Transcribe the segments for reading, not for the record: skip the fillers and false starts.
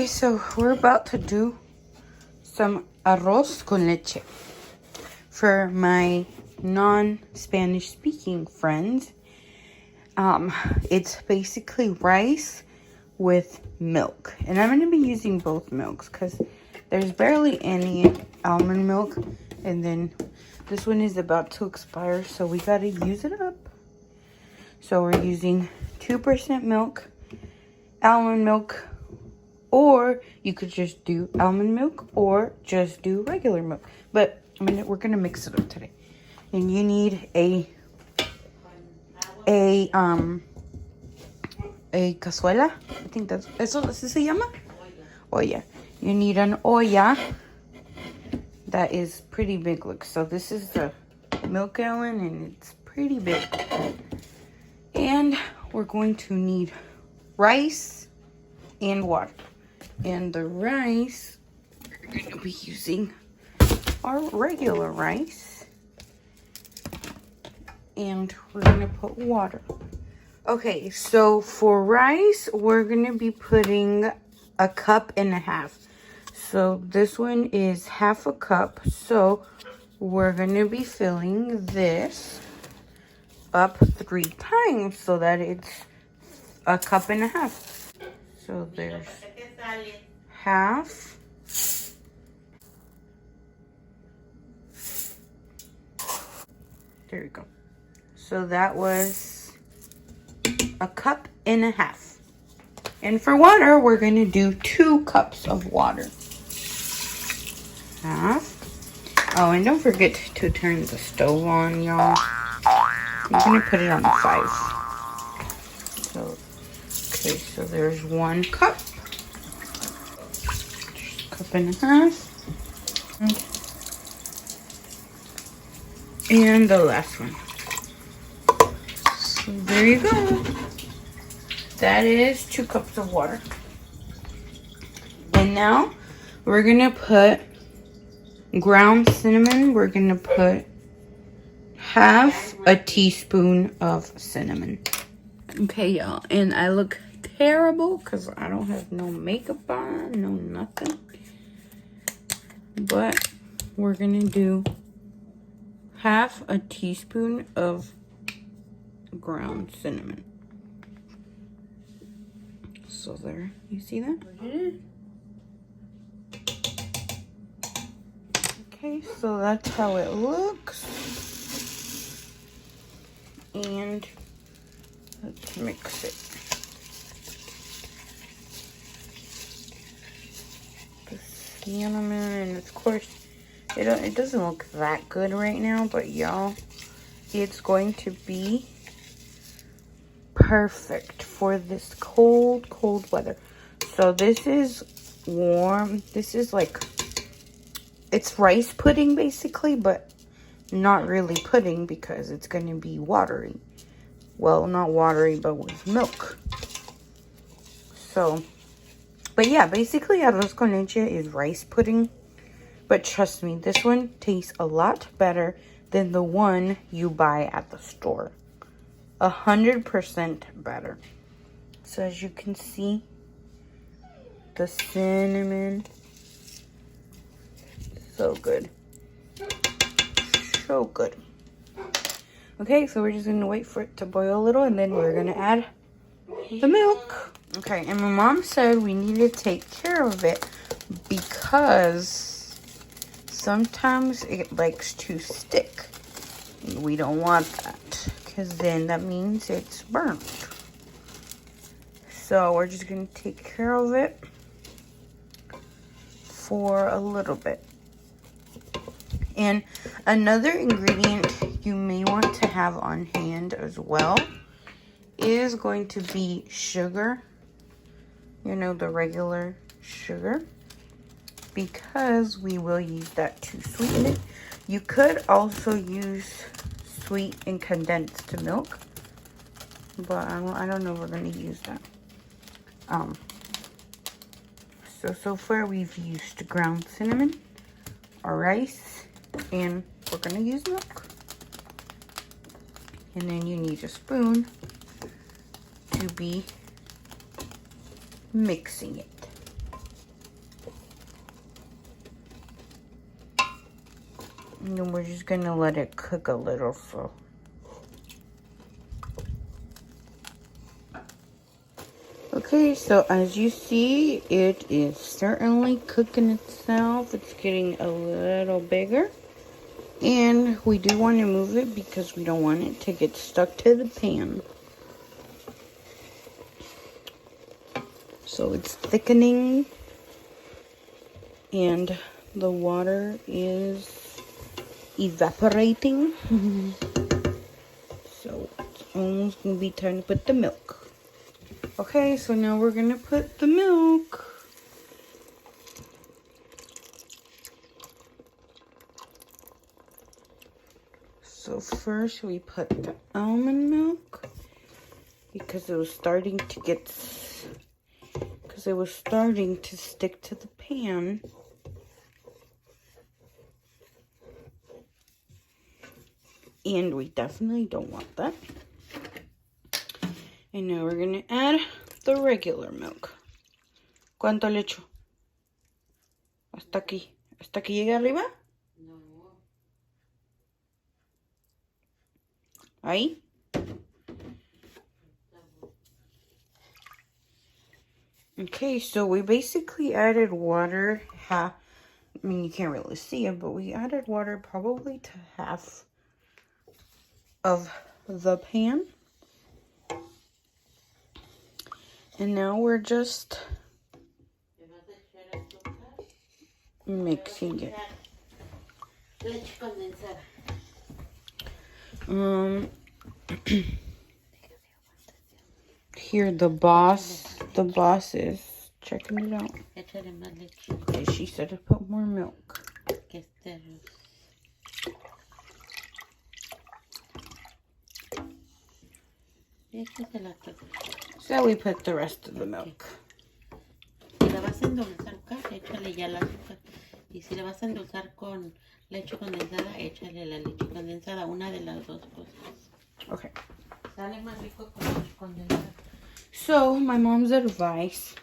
Okay, so we're about to do some arroz con leche for my non-Spanish speaking friends. It's basically rice with milk, and I'm going to be using both milks because there's barely any almond milk, and then this one is about to expire, so we got to use it up. So we're using 2% milk, almond milk, or you could just do almond milk or just do regular milk. But we're gonna mix it up today. And you need a cazuela. I think that's eso se llama? Olla. You need an olla that is pretty big. Look, so this is the milk gallon and it's pretty big. And we're going to need rice and water. And the rice, we're going to be using our regular rice. And we're going to put water. Okay, so for rice, we're going to be putting 1.5 cups. So this one is 1/2 cup. So we're going to be filling this up 3 times so that it's 1.5 cups. So there's 1/2. There we go. So that was 1.5 cups. And for water, we're going to do 2 cups of water. 1/2. Oh, and don't forget to turn the stove on, y'all. I'm going to put it on 5. So, okay, so there's 1 cup. 1.5 cups. And the last one. So there you go. That is 2 cups of water. And now we're going to put ground cinnamon. We're going to put 1/2 teaspoon of cinnamon. Okay, y'all. And I look terrible because I don't have no makeup on, no nothing. But we're going to do 1/2 teaspoon of ground cinnamon. So there, you see that? Okay, so that's how it looks. And let's mix it. The cinnamon, and of course, it doesn't look that good right now, but y'all, it's going to be perfect for this cold weather. So this is warm. This is like, it's rice pudding basically, but not really pudding because it's going to be watery. Well, not watery, but with milk. So, but yeah, basically arroz con leche is rice pudding. But trust me, this one tastes a lot better than the one you buy at the store. 100% better. So as you can see, the cinnamon, so good. So good. Okay, so we're just gonna wait for it to boil a little and then we're gonna add the milk. Okay, and my mom said we need to take care of it because sometimes it likes to stick. We don't want that because then that means it's burnt. So we're just going to take care of it for a little bit. And another ingredient you may want to have on hand as well is going to be sugar. You know, the regular sugar. Because we will use that to sweeten it. You could also use sweet and condensed milk, but I don't know if we're going to use that. So far we've used ground cinnamon, our rice, and we're going to use milk. And then you need a spoon to be mixing it. And then we're just gonna let it cook a little, so. Okay, so as you see, it is certainly cooking itself. It's getting a little bigger. And we do want to move it because we don't want it to get stuck to the pan. So it's thickening. And the water is evaporating. So it's almost going to be time to put the milk. Okay, so now we're going to put the milk. So first we put the almond milk because it was starting to stick to the pan. And we definitely don't want that. And now we're going to add the regular milk. ¿Cuánto le echo? ¿Hasta aquí? ¿Hasta que llegue arriba? No. Ahí. Okay, so we basically added water half. I mean, you can't really see it, but we added water probably to half of the pan. And now we're just mixing it. Leche condensada. Here the boss is checking it out. Échale más leche. Okay, she said to put more milk. Que este arroz. Échasela toda. So we put the rest of the milk. Si la vas a endulzar, échale ya el azúcar. Y si la vas a endulzar con leche condensada, échale la leche condensada. Una de las dos cosas. Okay. Sale más rico con leche condensada. So my mom's advice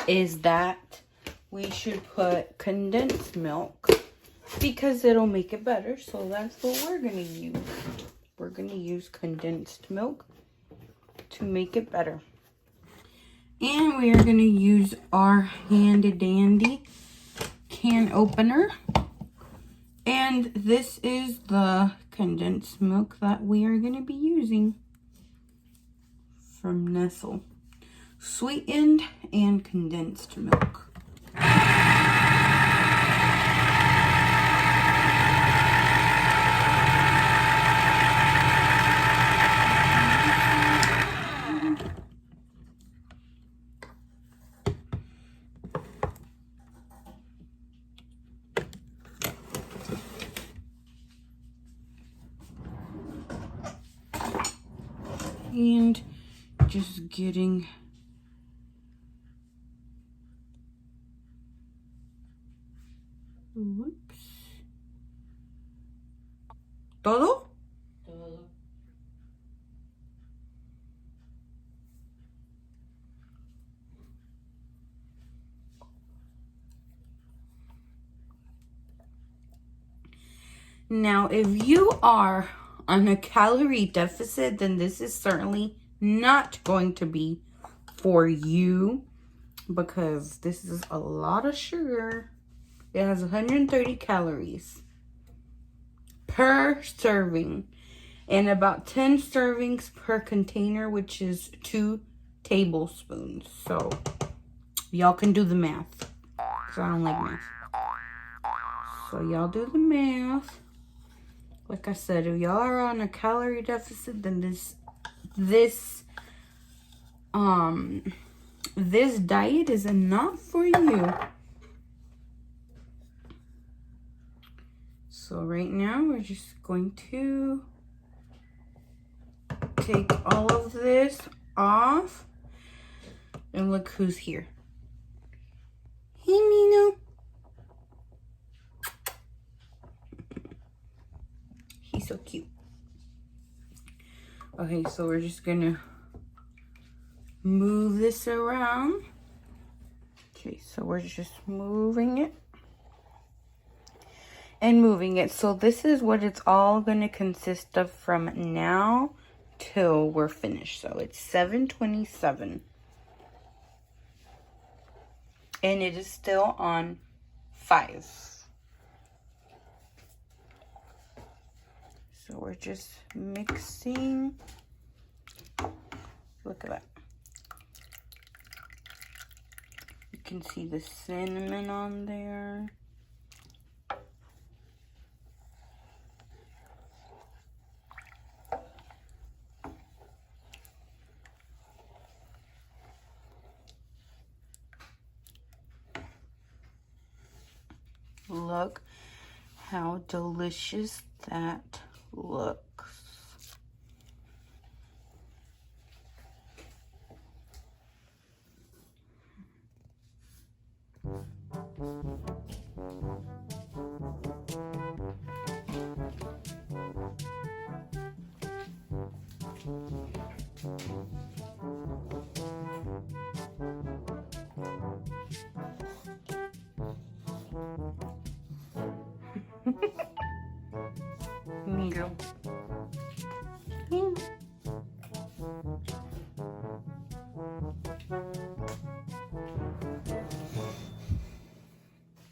is that we should put condensed milk because it'll make it better. So that's what we're going to use. We're going to use condensed milk to make it better. And we are going to use our handy dandy can opener. And this is the condensed milk that we are going to be using from Nestle. Sweetened and condensed milk. And just getting whoops. ¿Todo? Todo. Now, if you are on a calorie deficit, then this is certainly not going to be for you because this is a lot of sugar. It has 130 calories per serving and about 10 servings per container, which is 2 tablespoons. So y'all can do the math because I don't like math. So y'all do the math. Like I said, if y'all are on a calorie deficit, then this diet is not for you. So right now we're just going to take all of this off. And look who's here. Hey, Mino. He's so cute. Okay, so we're just gonna move this around. Okay, so we're just moving it. and moving it. So this is what it's all going to consist of from now till we're finished. So it's 7:27. And it is still on 5. So we're just mixing. Look at that. You can see the cinnamon on there. Look how delicious that looks. Milo.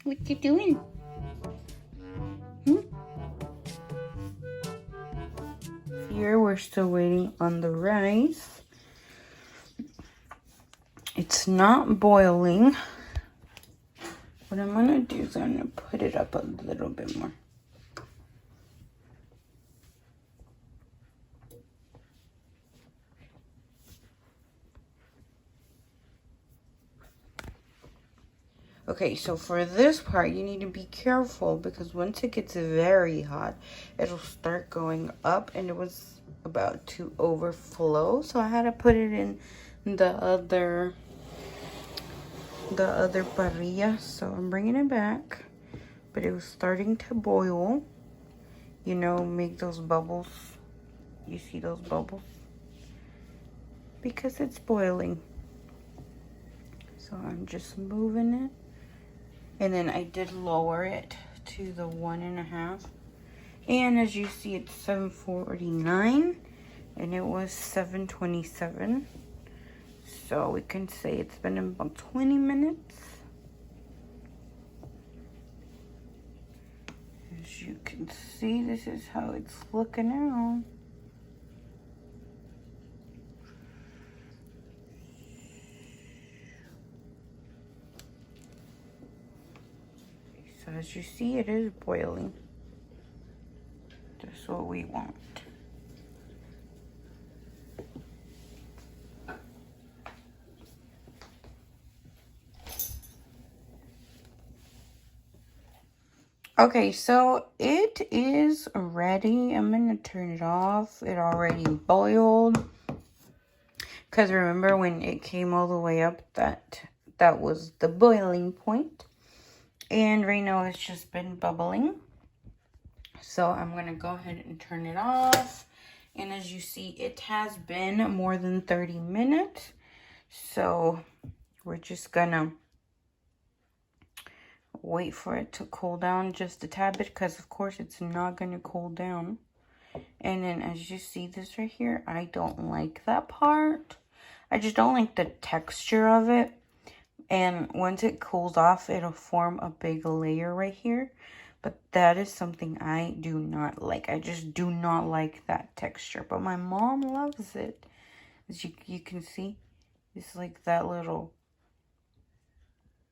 What you doing? Here we're still waiting on the rice. It's not boiling. What I'm gonna do is I'm gonna put it up a little bit more. Okay, so for this part, you need to be careful because once it gets very hot, it'll start going up, and it was about to overflow. So I had to put it in the other parrilla. So I'm bringing it back, but it was starting to boil. You know, make those bubbles. You see those bubbles? Because it's boiling. So I'm just moving it. And then I did lower it to the 1.5. And as you see, it's 7:49 and it was 7:27. So we can say it's been about 20 minutes. As you can see, this is how it's looking out. So as you see, it is boiling. That's what we want. Okay, so it is ready. I'm gonna turn it off. It already boiled. Because remember when it came all the way up, that was the boiling point. And right now it's just been bubbling. So I'm going to go ahead and turn it off. And as you see, it has been more than 30 minutes. So we're just going to wait for it to cool down just a tad bit. Because of course it's not going to cool down. And then as you see this right here, I don't like that part. I just don't like the texture of it. And once it cools off, it'll form a big layer right here. But that is something I do not like. I just do not like that texture. But my mom loves it. As you can see, it's like that little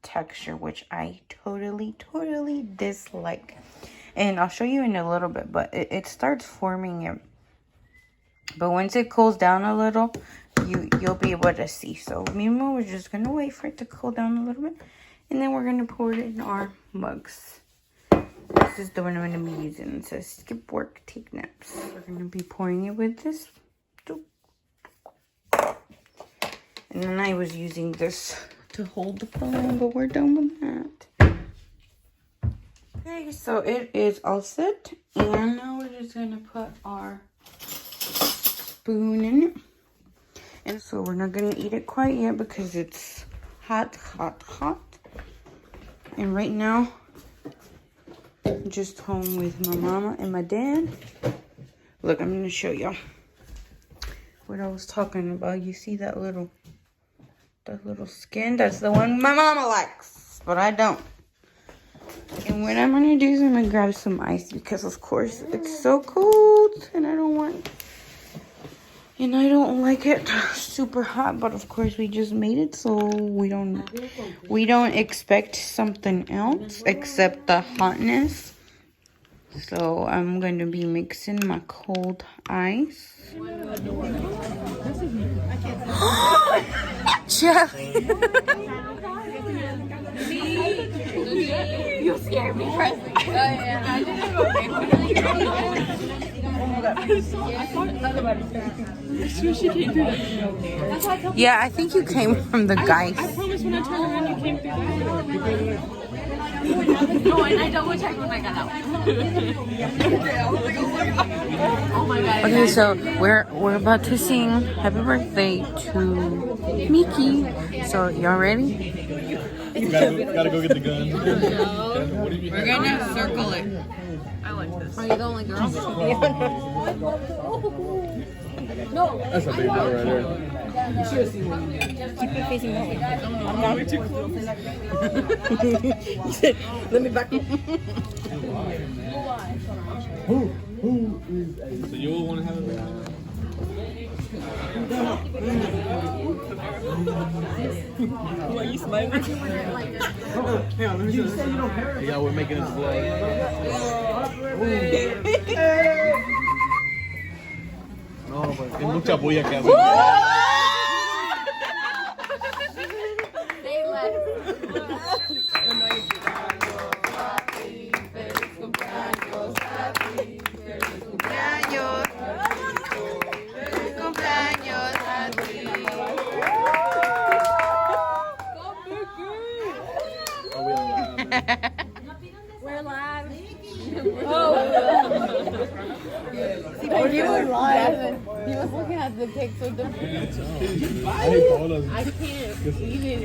texture, which I totally dislike. And I'll show you in a little bit. But it starts forming it. But once it cools down a little, you'll be able to see. So meanwhile, we're just gonna wait for it to cool down a little bit, and then we're gonna pour it in our mugs. This is the one I'm gonna be using. It says skip work, take naps. We're gonna be pouring it with this. And then I was using this to hold the phone, but we're done with that. Okay, so it is all set, and now we're just gonna put our spoon in it. And so we're not going to eat it quite yet because it's hot. And right now, just home with my mama and my dad. Look, I'm gonna show y'all what I was talking about. You see that little skin? That's the one my mama likes, but I don't. And what I'm gonna do is I'm gonna grab some ice because of course it's so cold and I don't like it super hot, but of course we just made it, so we don't expect something else except the hotness. So I'm going to be mixing my cold ice. Jelly. You scared me, Presley. Yeah, I think you came from the guys. I promise when I turned around, you came through that. No, and I double checked when I got out. Oh my god. Okay, so we're about to sing happy birthday to Mickey. So y'all ready? Gotta go get the gun. We're gonna circle it. I like this. Are you the only girl? That's a big boy right there. Keep it facing that way. I'm way too close. He said, let me back up. So you all want to have it? Why are you smiling? Yeah, we're making it vlog. No, pues hay mucha bulla que hacer. They left. We're live. Oh. You were live. He was looking at the pics with the. I can't eat it.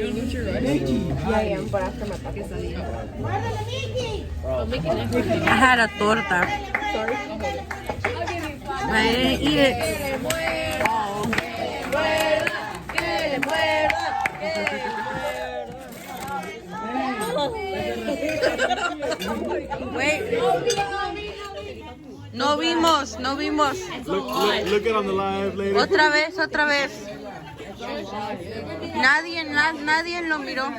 Yeah, I am, but after my quesadilla. I had a torta. Sorry. I didn't eat it. Wait. No vimos. Look it on the live, lady. Otra vez. Nadie lo miró.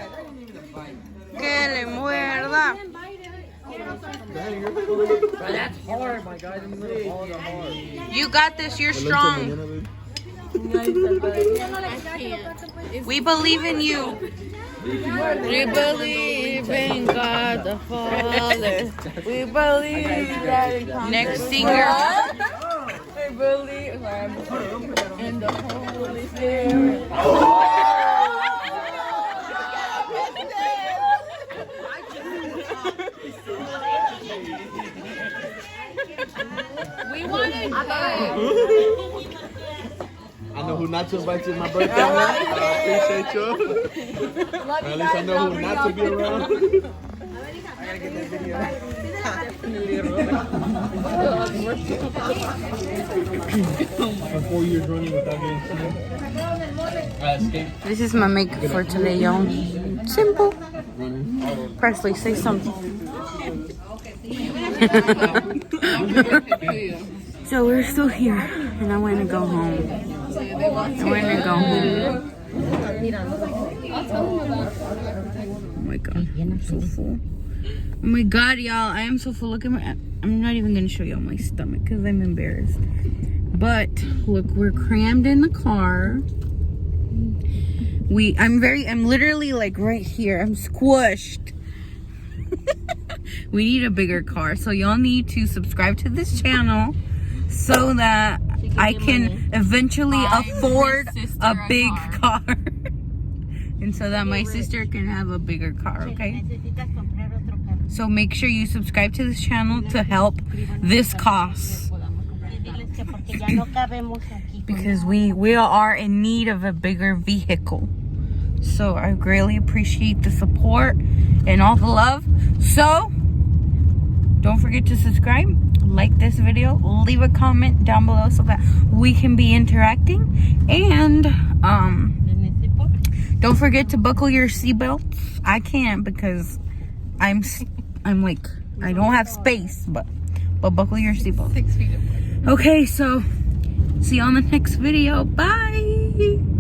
Que le muerda. That's hard, my guy. You got this. You're strong. We believe in you. We believe in God the Father. We believe that next singer. We believe in the Holy Spirit. We wanted to. I know who not to invite to my birthday. I appreciate you. At least I know who not to be around. I gotta get that video. For 4 years running without getting sick. This is my makeup for today, y'all. Simple. Presley, say something. So we're still here, and I want to go home. Oh my god, I'm so full. Oh my god, y'all, I am so full. Look at my, I'm not even gonna show y'all my stomach because I'm embarrassed. But look, we're crammed in the car. I'm literally like right here. I'm squished. We need a bigger car, so y'all need to subscribe to this channel so that I can eventually afford a big car. And so that my sister can have a bigger car, okay? So make sure you subscribe to this channel to help this cause. Because we are in need of a bigger vehicle. So I greatly appreciate the support and all the love. So Don't forget to subscribe, like this video, leave a comment down below so that we can be interacting. And don't forget to buckle your seatbelts. I can't because I'm like, I don't have space, but buckle your seatbelt. 6 feet apart. Okay, so see you on the next video. Bye.